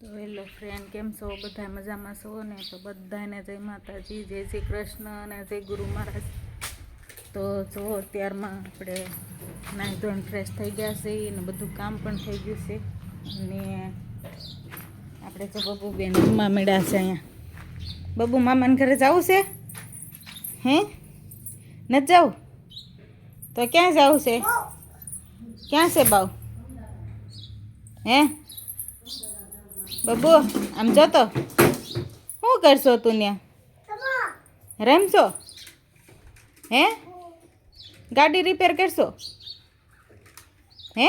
તો hello friend, કેમ છો? બધા મજામાં છો ને? તો બધાને જય માતાજી, જય શ્રી કૃષ્ણ અને જય ગુરુ મહારાજ. તો જો અત્યારમાં આપણે નાહી ધોઈને ફ્રેશ થઈ ગયા છે અને બધું કામ પણ થઈ ગયું છે. અને આપણે તો બબુબેન રમવા મળ્યા છે અહીંયા. બબુ મામાને ઘરે જવું છે? હે નથી જવું? તો ક્યાં જવું છે? ક્યાં છે બાવ? હે બબુ આમ જતો શું કરશો તું ત્યાં? રમશો? હે ગાડી રિપેર કરશો? હે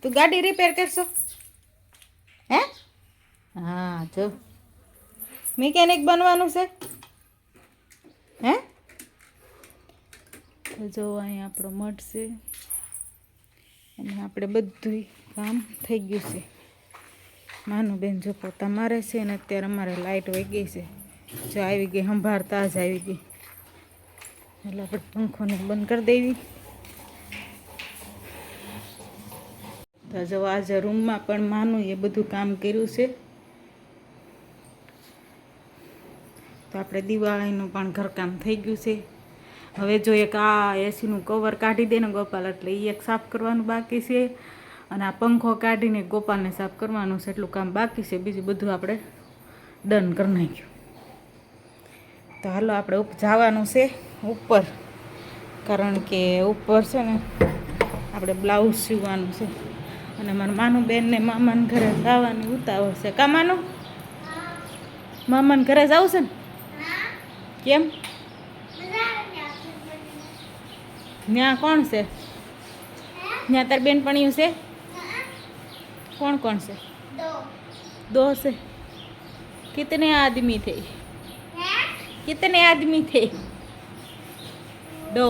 તું ગાડી રિપેર કરશો? હે હા, જો મિકેનિક બનવાનું છે. હે જો અહીંયા આપણો મઠ છે અને આપણે બધું કામ થઈ ગયું છે. માનું બેન જો પોતા મારે છે ને અત્યારે અમારે લાઇટ વહી ગઈ છે. જો આવી ગઈ, સંભાળતા જ આવી ગઈ. એટલે આપણે પંખોને બંધ કરી દેવી. તો જો આજે રૂમમાં પણ માનું એ બધું કામ કર્યું છે. તો આપણે દિવાળીનું પણ ઘરકામ થઈ ગયું છે. હવે જો એક આ એસીનું કવર કાઢી દે ને ગોપાલ, એટલે એ એક સાફ કરવાનું બાકી છે. અને આ પંખો કાઢીને ગોપાલને સાફ કરવાનું છે. એટલું કામ બાકી છે. બીજું બધું આપણે ડન કરી નાખ્યું. તો હાલો આપણે જવાનું છે ઉપર, કારણ કે ઉપર છે ને આપણે બ્લાઉઝ સીવવાનું છે. અને મારા માનું બેનને મામાને ઘરે જવાની ઉતાવળ છે. કા માનું? મામાને ઘરે જવું છે ને? કેમ? ત્યાં કોણ છે? ત્યાં તાર બેનપણીયું છે? કોણ કોણ છે? दो से? कितने आदमी थे? कितने आदमी थे? दो.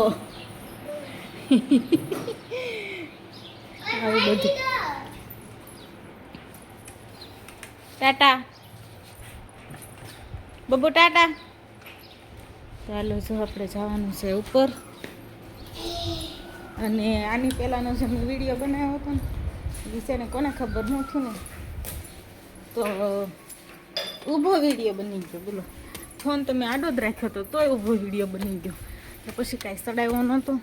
આવું બધું. ટાટા બબુ, ટાટા. ચાલો જો આપણે જવાનું છે ઉપર. અને આની પહેલાંનો જે મેં વિડીયો બનાવ્યો હતો ને એ છે ને કોને ખબર નહોતું ને, તો ઊભો વિડીયો બની ગયો. બોલો, ફોન તો મેં આડો જ રાખ્યો હતો તોય ઊભો વિડીયો બની ગયો. તો પછી કાંઈ સડાવ્યો નહોતો.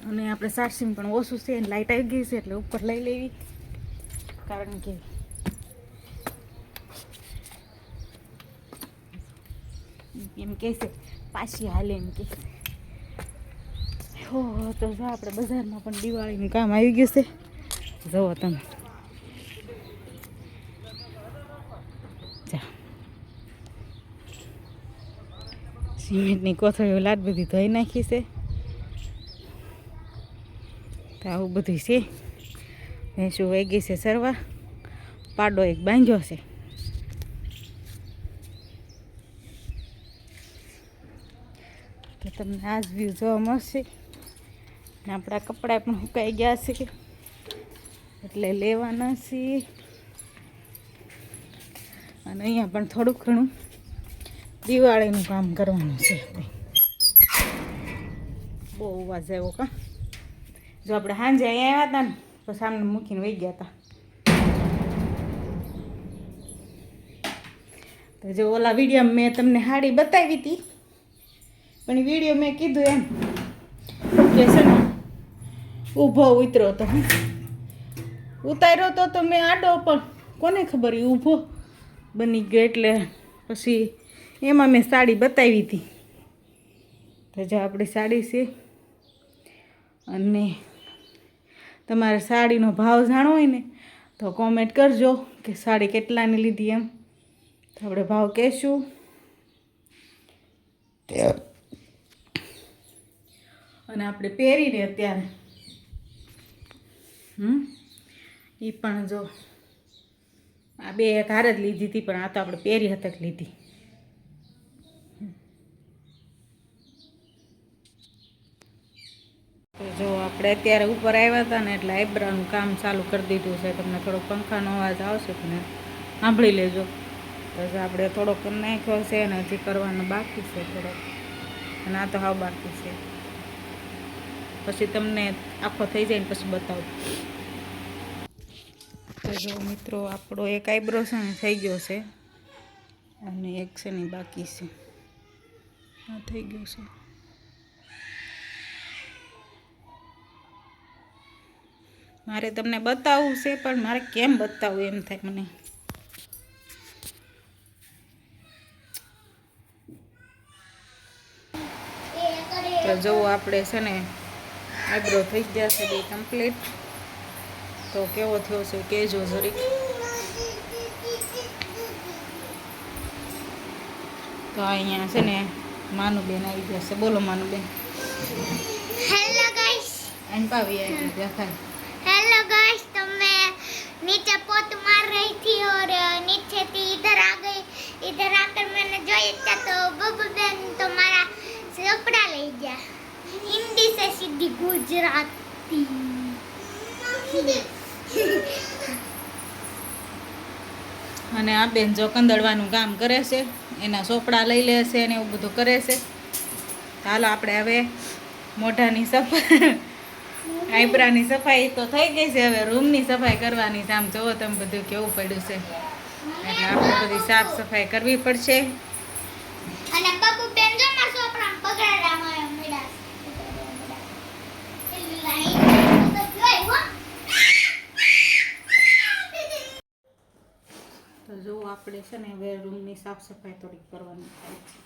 અને આપણે ચાર્જિંગ પણ ઓછું છે અને લાઇટ આવી ગઈ છે એટલે ઉપર લઈ લેવી. કારણ કે એમ કહે છે પાછી હાલે એમ કહે છે. તો જો આપણે બજારમાં પણ દિવાળીનું કામ આવી ગયું છે. જુઓ તમે, સિમેન્ટની કોથળીઓ લાટ બધી ધોઈ નાખી છે. તો આવું બધું છે. ભેંસું વહી ગઈ છે સરવા. પાડો એક બાંધ્યો છે. તો તમને આ જ વ્યૂ જોવા મળશે. ને આપણા કપડાં પણ સુકાઈ ગયા છે એટલે લેવાના છે. અને અહીંયા પણ થોડુંક ઘણું દિવાળીનું કામ કરવાનું છે. બહુ અવાજ આવ્યો કા. જો આપણે સાંજે અહીંયા આવ્યા હતા ને તો સામને મૂકીને વહી ગયા હતા. તો જો ઓલા વિડીયો મેં તમને સાડી બતાવી હતી, પણ વિડીયો મેં કીધું એમ કે છે ને ઊભો ઉતરો તો ઉતાર્યો તો મેં આડો, પણ કોને ખબર એ ઊભો બની ગયો. એટલે પછી એમાં મેં સાડી બતાવી હતી. તો જો આપણી સાડી છે. અને તમારે સાડીનો ભાવ જાણવો હોય ને તો કોમેન્ટ કરજો કે સાડી કેટલાની લીધી એમ. તો આપણે ભાવ કહેશું. અને આપણે પહેરીને અત્યારે એ પણ જો આ બે એક હાર જ લીધી હતી, પણ આ તો આપણે પહેરી હતી લીધી. તો જો આપણે અત્યારે ઉપર આવ્યા હતા ને એટલે આઈબ્રાનું કામ ચાલુ કરી દીધું છે. તમને થોડો પંખાનો અવાજ આવશે પણ સાંભળી લેજો. તો આપણે થોડો કરી નાખ્યો છે અને હજી કરવાનો બાકી છે થોડોક. અને આ તો હાવ બાકી છે. પછી તમને આખો થઈ જાય ને પછી બતાવું. તો તો જો મિત્રો આપણો એક આઈબ્રો છે ને થઈ ગયો છે અને એક છે ને બાકી છે. આ થઈ ગયું છે. મારે તમને બતાવવું છે પણ મારે કેમ બતાવવું એમ થાય મને. તો જુઓ આપણે છે ને આઈબ્રો થઈ ગયા છે બે કમ્પ્લીટ. તો કેવો થયો છે કહેજો જરીક. તો અહીંયા છે ને માનુબેન આવી ગયા છે. બોલો માનુબેન. Hello guys. अनपावी आई देखा. हेलो गाइस, तो मैं नीचे पोत मार रही थी और नीचे थी इधर आ गई. इधर आकर मैंने जोया तो बब्बू बहन तो मारा कपड़ा ले गया. हिंदी से सीधी गुजराती. અને આ બેન જો કંદડવાનું કામ કરે છે, એના ચોપડા લઈ લે છે ને એવું બધું કરે છે. ચાલો આપણે હવે મોઢાની સફાઈ આઈબ્રાની સફાઈ તો થઈ ગઈ છે, હવે રૂમની સફાઈ કરવાની છે. આમ જોવો તમે બધું કેવું પડ્યું છે, એટલે આપણે બધી સાફ સફાઈ કરવી પડશે. અને બબ્બુ બેન જો મારા છોકરાને બગાડવામાં મળ્યા. તો જો આપણે છે ને હવે રૂમની સાફ સફાઈ થોડીક કરવાની થાય છે.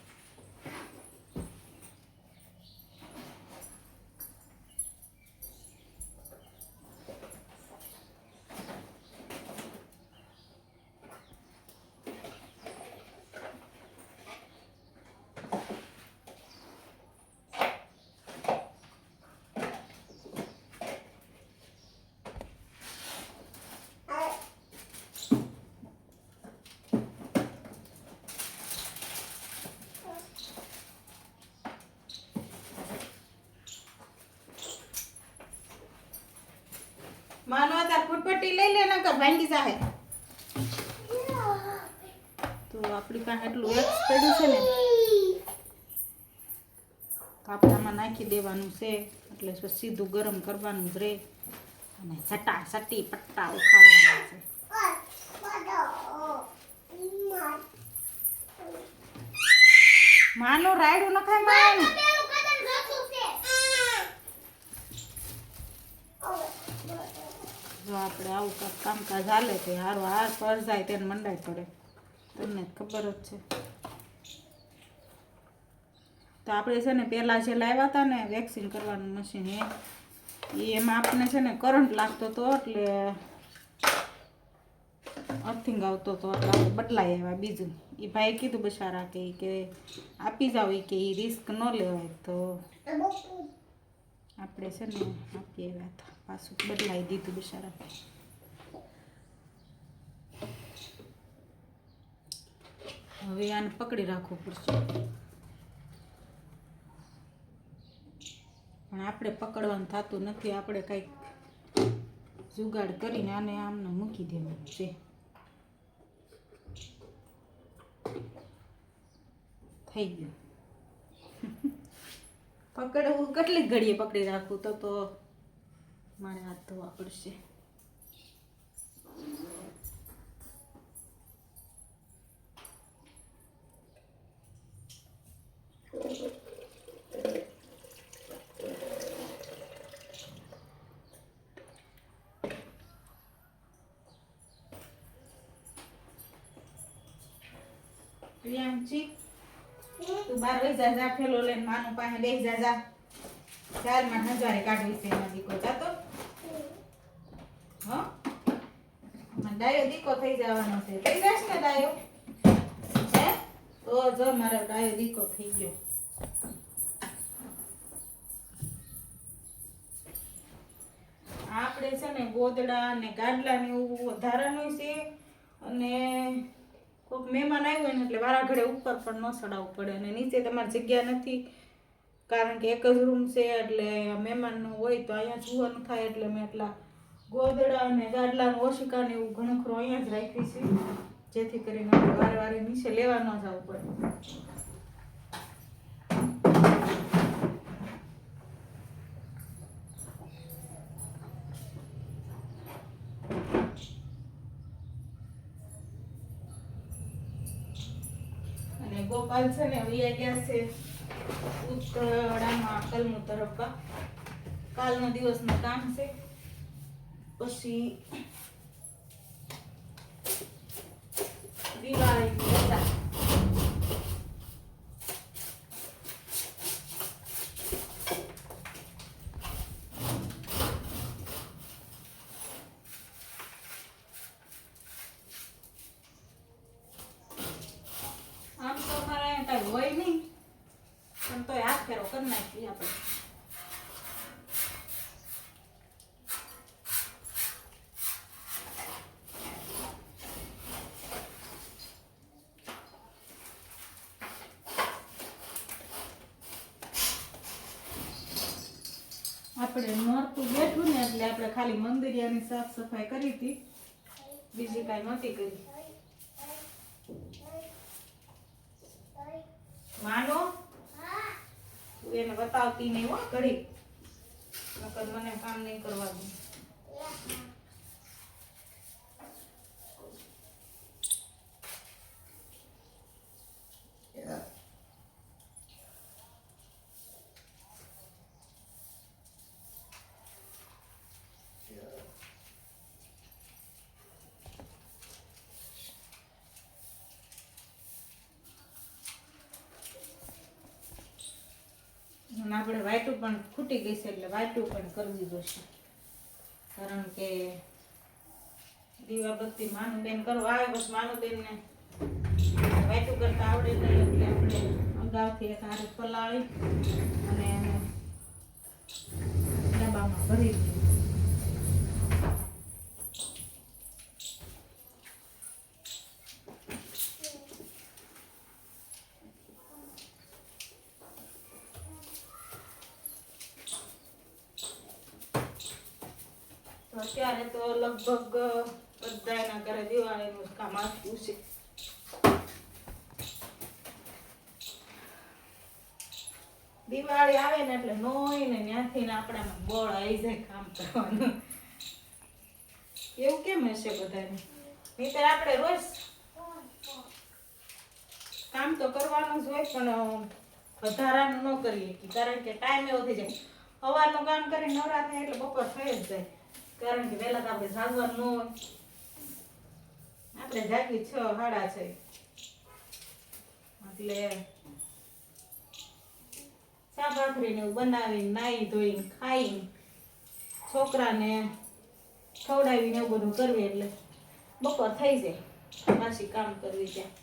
માનો તાર ફૂટપટ્ટી લઈ લે નકર ભાંગી જાહે. તો આપણી પાસે એટલું એક્સ પડ્યું છે ને, તો આપણે આમાં નાખી દેવાનું છે, એટલે સીધું ગરમ કરવાનું જ રહે અને સટી પટ્ટા ઉખાડવાના છે. માનો રાયડું નખાય માનું. જો આપણે આવું કાંઈક કામકાજ હાલે તો હારું હાર પર જાય તેને મંડાઈ પડે, તમને ખબર જ છે. તો આપણે છે ને પહેલાં જે લાવ્યા હતા ને વેક્સિંગ કરવાનું મશીન, એમાં આપણને છે ને કરંટ લાગતો હતો, એટલે અર્થિંગ આવતો હતો, એટલે આપણે બદલાઈ આવ્યા. બીજું એ ભાઈ કીધું બસારા કે આપી જાવ, કે એ રિસ્ક ન લેવાય, તો આપણે છે ને આપી આવ્યા હતા, પાછું બદલાઈ દીધું બિચારા. હવે આને પકડી રાખવું પડશે, પણ આપણે પકડવાનું થતું નથી. આપણે કંઈક જુગાડ કરીને આને આમને મૂકી દેવાનું છે. થઈ ગયું. પકડવું કેટલી ઘડીએ પકડી રાખવું, તો મારે હાથ ધોવા પડશે. પ્રિયાંશી, તું બાર વહી જા, ફેલો લઈને માનું પાસે બેસી જા. 4 માં હજારે કાઢવી છે એમાં દીકો જાતો. હા, ડાયો દીકો થઈ જવાનો છે. થઈ જશે ને ડાયો? હે? તો જો મારો ડાયો દીકો થઈ ગયો. આપણે છે ને ગોદડા ને ગાડલા ને એવું વધારાનું છે, અને કોઈક મહેમાન આવ્યું હોય ને એટલે વારા ઘડે ઉપર પણ ન ચડાવવું પડે, અને નીચે તમારી જગ્યા નથી, કારણ કે એક જ રૂમ છે, એટલે મહેમાન હોય તો અહીંયા જોવાનું થાય, એટલે મેં એટલા ગોદડા અને ગાડલા ઓશિકા ને એવું ઘણું ખરું અહીંયા જ રાખી છે, જેથી કરીને વારે વારે નીચે લેવા ન જવું પડે. ગોપાલ છે ને વૈયા ગયા છે ઉત્તરાયણમાં કલમુ તરફ. કાલનો દિવસનું કામ છે, પછી દિવાળીની રજા. આમ તો મારે કઈ હોય નહીં, પણ તોય હાથ ફેરો કરી નાખીએ આપણે. આપણે નોરતું બેઠું ને એટલે આપણે ખાલી મંદિરિયાની સાફ સફાઈ કરી હતી, બીજી કાંઈ નહોતી કરી. માનો તું એને બતાવતી નહીં હો ઘડી, નકર મને કામ નહીં કરવા દઉં. અને આપણે વાયટું પણ ખૂટી ગઈ છે એટલે વાયટું પણ કરવી જોશે, કારણ કે દીવાબત્તી માનુબેન કરવા આવે, બસ માનુબેનને વાયટું કરતા આવડે નહીં, એટલે આપણે અગાઉથી એક હારે પલાળી અને એને ડબ્બામાં ભરી દઈએ. અત્યારે તો લગભગ બધાના ઘરે દિવાળીનું કામ આવતું છે. દિવાળી આવે ને એટલે નોય ને ત્યાંથી આપણામાં બળ આવી જાય કામ કરવાનું. એવું કેમ હશે બધાને? નહીંતર આપણે રોજ કામ તો કરવાનું જ હોય, પણ વધારાનું ન કરીએ, કારણ કે ટાઈમ એવો થઈ જાય. સવારનું કામ કરી નવરા થાય એટલે બપોર થઈ જ જાય, કારણ કે વહેલા તો આપણે જાગવાનું ન હોય. આપણે જાગી 6 સાડા 6, એટલે ચા ભાખરીને એવું બનાવીને નાહી ધોઈને ખાઈને છોકરાને ખવડાવીને એવું બધું કરવી એટલે બપોર થઈ જાય. પાછી કામ કરવી ત્યાં.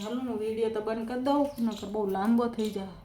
હાલો, હું વિડીયો તો બંધ કરી દઉં, નકર બહુ લાંબો થઈ જાય.